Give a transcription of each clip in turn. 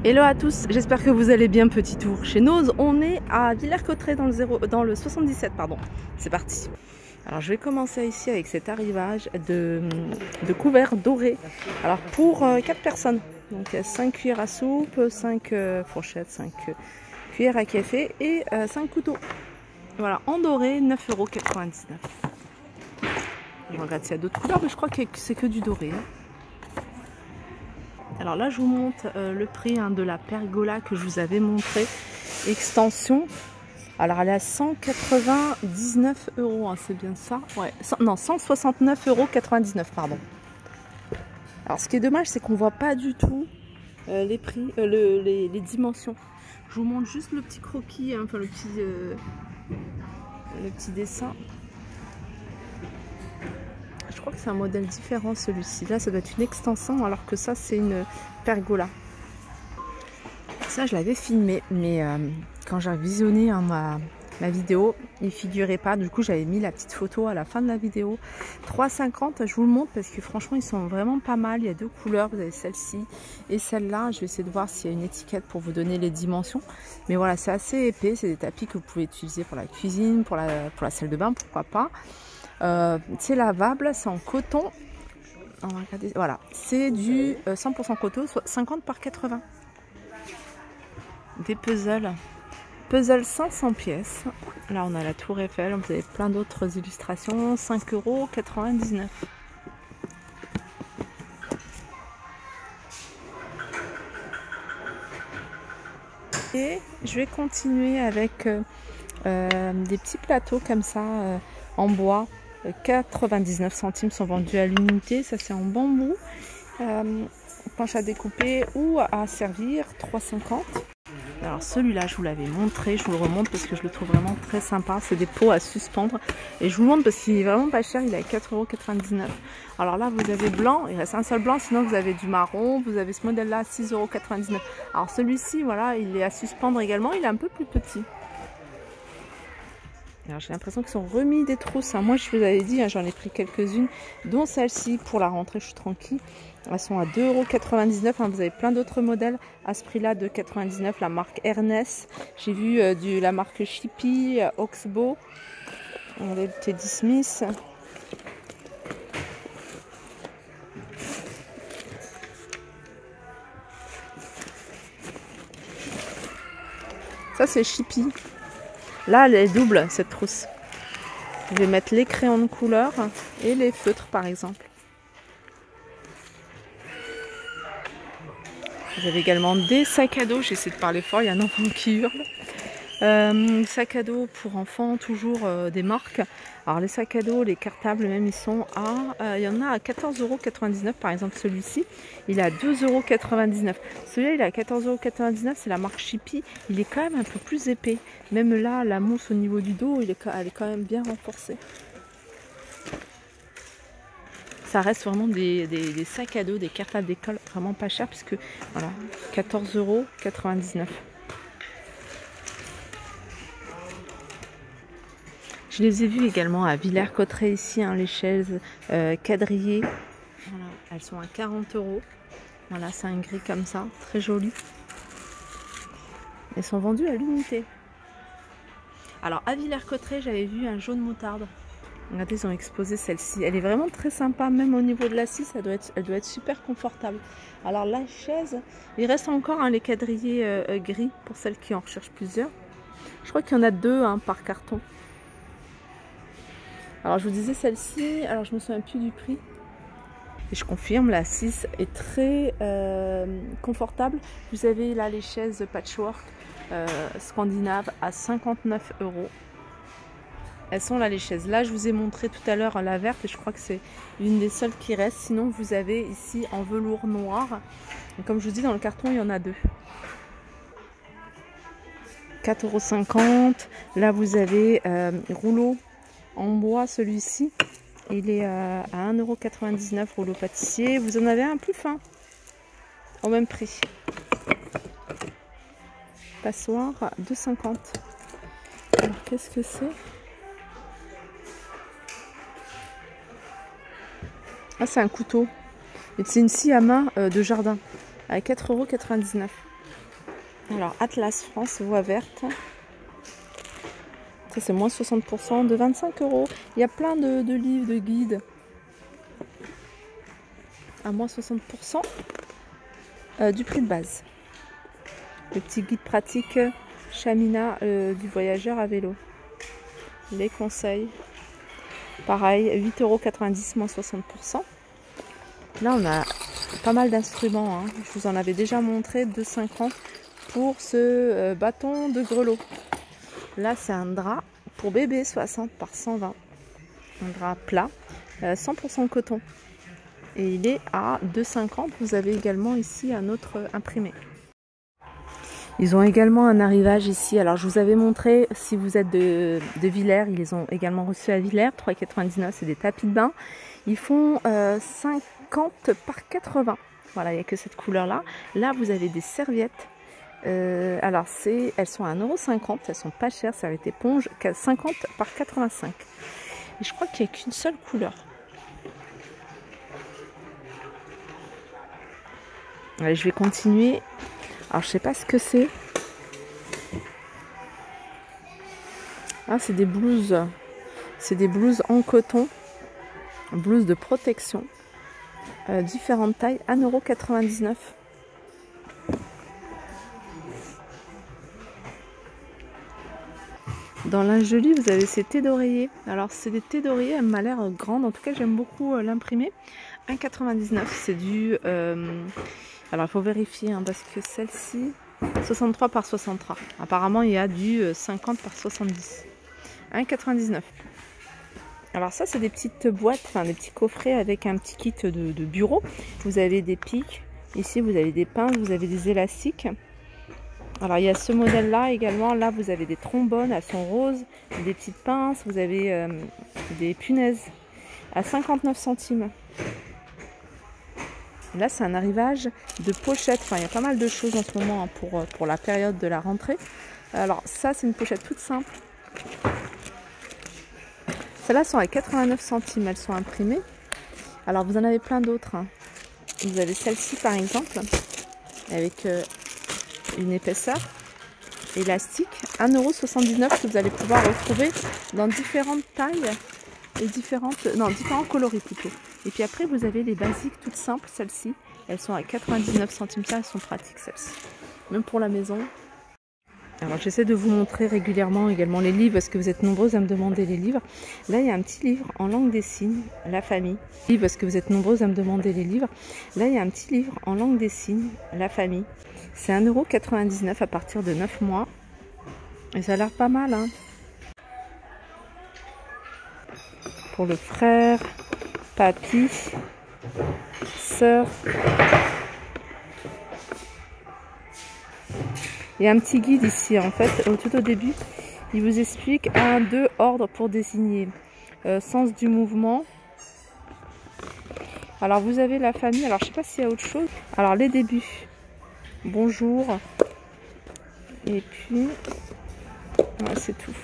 Hello à tous, j'espère que vous allez bien. Petit tour chez Nose. On est à Villers-Cotterêts dans le 77, pardon. C'est parti. Alors je vais commencer ici avec cet arrivage de couverts dorés. Alors pour 4 personnes, donc 5 cuillères à soupe, 5 fourchettes, 5 cuillères à café et 5 couteaux. Voilà, en doré, 9,99 €. Je regarde s'il y a d'autres couleurs, mais je crois que c'est que du doré. Alors là je vous montre le prix de la pergola que je vous avais montré, extension. Alors elle est à 199 €, c'est bien ça? Ouais, non, 169,99 €, pardon. Alors ce qui est dommage, c'est qu'on voit pas du tout les prix, les dimensions. Je vous montre juste le petit croquis, enfin le petit dessin. Je crois que c'est un modèle différent celui-ci. Là, ça doit être une extension, alors que ça, c'est une pergola. Ça, je l'avais filmé, mais quand j'ai visionné ma vidéo, il ne figurait pas. Du coup, j'avais mis la petite photo à la fin de la vidéo. 3,50 €, je vous le montre parce que franchement, ils sont vraiment pas mal. Il y a deux couleurs. Vous avez celle-ci et celle-là. Je vais essayer de voir s'il y a une étiquette pour vous donner les dimensions. Mais voilà, c'est assez épais. C'est des tapis que vous pouvez utiliser pour la cuisine, pour la salle de bain, pourquoi pas. C'est lavable, c'est en coton. On va regarder. Voilà, c'est du 100% coton, soit 50 par 80. Des puzzles. Puzzle 500 pièces. Là, on a la Tour Eiffel. Vous avez plein d'autres illustrations. 5,99 €. Et je vais continuer avec des petits plateaux comme ça en bois. 99 centimes sont vendus à l'unité. Ça, c'est en bambou. Planche à découper ou à servir, 3,50 €. Alors celui-là, je vous l'avais montré, je vous le remonte parce que je le trouve vraiment très sympa. C'est des pots à suspendre. Et je vous le montre parce qu'il est vraiment pas cher, il est à 4,99 €. Alors là, vous avez blanc, il reste un seul blanc, sinon vous avez du marron. Vous avez ce modèle-là à 6,99 €. Alors celui-ci, voilà, il est à suspendre également, il est un peu plus petit. Alors j'ai l'impression qu'ils ont remis des trousses. Moi je vous avais dit, j'en ai pris quelques-unes, dont celle-ci pour la rentrée, je suis tranquille. Elles sont à 2,99 €. Vous avez plein d'autres modèles à ce prix-là, 2,99 €. La marque Ernest. J'ai vu la marque Chippy, Oxbow. Regardez le Teddy Smith. Ça c'est Chippy. Là, elle est double, cette trousse. Je vais mettre les crayons de couleur et les feutres, par exemple. Vous avez également des sacs à dos. J'essaie de parler fort, il y a un enfant qui hurle. Sacs à dos pour enfants, toujours des marques. Alors, les sacs à dos, les cartables, même, ils sont à... il y en a à 14,99 €, par exemple, celui-ci. Il est à 2,99 €. Celui-là, il est à 14,99 €. C'est la marque Chippy. Il est quand même un peu plus épais. Même là, la mousse au niveau du dos, elle est quand même bien renforcée. Ça reste vraiment des sacs à dos, des cartables d'école vraiment pas chers, puisque voilà, 14,99 €. Je les ai vus également à Villers-Cotterêts ici, les chaises quadrillées. Voilà, elles sont à 40 €. Voilà, c'est un gris comme ça, très joli. Elles sont vendues à l'unité. Alors à Villers-Cotterêts, j'avais vu un jaune moutarde. Regardez, ils ont exposé celle-ci. Elle est vraiment très sympa, même au niveau de l'assise, elle doit être super confortable. Alors la chaise, il reste encore les quadrillés gris pour celles qui en recherchent plusieurs. Je crois qu'il y en a 2 par carton. Alors je vous disais celle-ci, alors je me souviens plus du prix. Et je confirme, l'assise est très confortable. Vous avez là les chaises patchwork scandinaves à 59 €. Elles sont là les chaises. Là je vous ai montré tout à l'heure la verte et je crois que c'est l'une des seules qui reste. Sinon vous avez ici en velours noir. Et comme je vous dis, dans le carton il y en a 2. 4,50 €. Là vous avez rouleau en bois, celui-ci. Il est à 1,99 € rouleau pâtissier. Vous en avez un plus fin, au même prix. Passoire, 2,50 €. Alors qu'est-ce que c'est? C'est un couteau. C'est une scie à main de jardin à 4,99 €. Alors, Atlas France, voie verte. Ça, c'est moins 60% de 25 €. Il y a plein de livres, de guides à moins 60% du prix de base. Le petit guide pratique Chamina du voyageur à vélo. Les conseils. Pareil, 8,90 € moins 60%. Là, on a pas mal d'instruments. Hein. Je vous en avais déjà montré 2,5 € pour ce bâton de grelot. Là, c'est un drap pour bébé 60 par 120. Un drap plat, 100% coton. Et il est à 2,50 €. Vous avez également ici un autre imprimé. Ils ont également un arrivage ici. Alors, je vous avais montré, si vous êtes de Villers, ils les ont également reçus à Villers. 3,99 €, c'est des tapis de bain. Ils font 50 par 80. Voilà, il n'y a que cette couleur-là. Là, vous avez des serviettes. Alors, elles sont à 1,50 €. Elles sont pas chères. Ça va être éponge 50 par 85. Et je crois qu'il n'y a qu'une seule couleur. Allez, je vais continuer. Alors, je sais pas ce que c'est. Ah, c'est des blouses. C'est des blouses en coton. Blouses de protection. Différentes tailles. 1,99 €. Dans linge de lit, vous avez ces thés d'oreiller. Alors, c'est des thés d'oreiller. Elle m'a l'air grande. En tout cas, j'aime beaucoup l'imprimer. 1,99 €. C'est du... alors, il faut vérifier hein, parce que celle-ci, 63 par 63. Apparemment, il y a du 50 par 70. 1,99 €. Alors ça, c'est des petites boîtes, enfin des petits coffrets avec un petit kit de bureau. Vous avez des pics. Ici, vous avez des pinces, vous avez des élastiques. Alors, il y a ce modèle-là également. Là, vous avez des trombones, elles sont roses. Des petites pinces, vous avez des punaises à 59 centimes. Là, c'est un arrivage de pochette. Enfin, il y a pas mal de choses en ce moment hein, pour la période de la rentrée. Alors, ça, c'est une pochette toute simple. Celles-là sont à 89 centimes. Elles sont imprimées. Alors, vous en avez plein d'autres. Hein. Vous avez celle-ci, par exemple, avec une épaisseur élastique. 1,79 € que vous allez pouvoir retrouver dans différentes tailles et différents coloris plutôt. Et puis après, vous avez les basiques toutes simples, celles-ci. Elles sont à 99 centimes. Ça, elles sont pratiques, celles-ci. Même pour la maison. Alors, j'essaie de vous montrer régulièrement également les livres, parce que vous êtes nombreuses à me demander les livres. Là, il y a un petit livre en langue des signes, La famille. Parce que vous êtes nombreuses à me demander les livres. Là, il y a un petit livre en langue des signes, La famille. C'est 1,99 € à partir de 9 mois. Et ça a l'air pas mal, hein. Pour le frère, papy, sœur. Il y a un petit guide ici, en fait, tout au début. Il vous explique 1, 2 ordres pour désigner. Sens du mouvement. Alors, vous avez la famille. Alors, je ne sais pas s'il y a autre chose. Alors, les débuts. Bonjour. Et puis, ouais, c'est tout.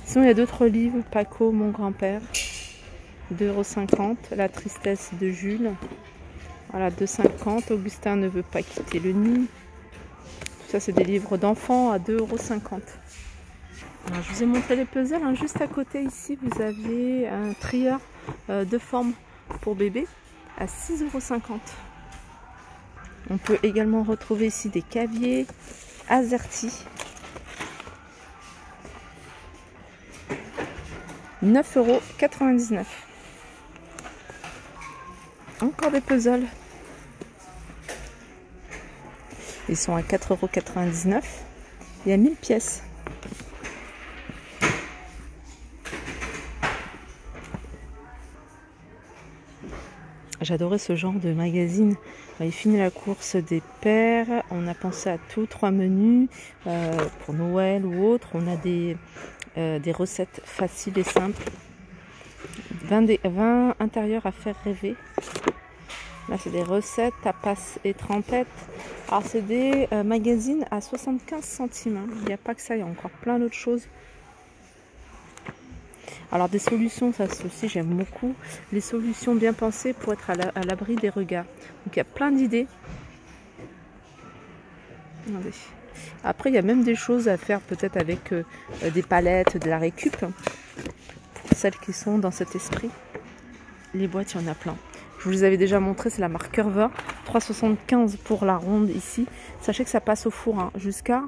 Sinon, il y a d'autres livres. Paco, mon grand-père. 2,50 €. La tristesse de Jules. Voilà, 2,50 €. Augustin ne veut pas quitter le nid. Ça, c'est des livres d'enfants à 2,50 €. Alors, je vous ai montré les puzzles. Hein. Juste à côté, ici, vous aviez un trieur de forme pour bébé à 6,50 €. On peut également retrouver ici des caviers Azerty. 9,99 €. Encore des puzzles. Ils sont à 4,99 €. Il y a 1000 pièces. J'adorais ce genre de magazine. Il finit la course des pères. On a pensé à tout. 3 menus pour Noël ou autre. On a des recettes faciles et simples. 20 intérieurs à faire rêver. Là, c'est des recettes, tapas et trempettes. Alors, c'est des magazines à 75 centimes. Hein. Il n'y a pas que ça, il y a encore plein d'autres choses. Alors, des solutions, ça aussi, j'aime beaucoup. Les solutions bien pensées pour être à l'abri des regards. Donc, il y a plein d'idées. Regardez. Après, il y a même des choses à faire peut-être avec des palettes, de la récup. Pour celles qui sont dans cet esprit. Les boîtes, il y en a plein. Je vous les avais déjà montré, c'est la marque Curva. 3,75 pour la ronde ici. Sachez que ça passe au four hein, jusqu'à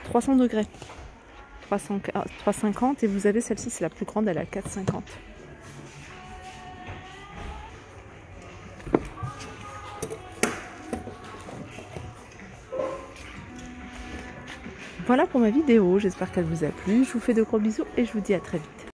300 degrés. 3,50 et vous avez celle-ci, c'est la plus grande, elle est à 4,50. Voilà pour ma vidéo, j'espère qu'elle vous a plu. Je vous fais de gros bisous et je vous dis à très vite.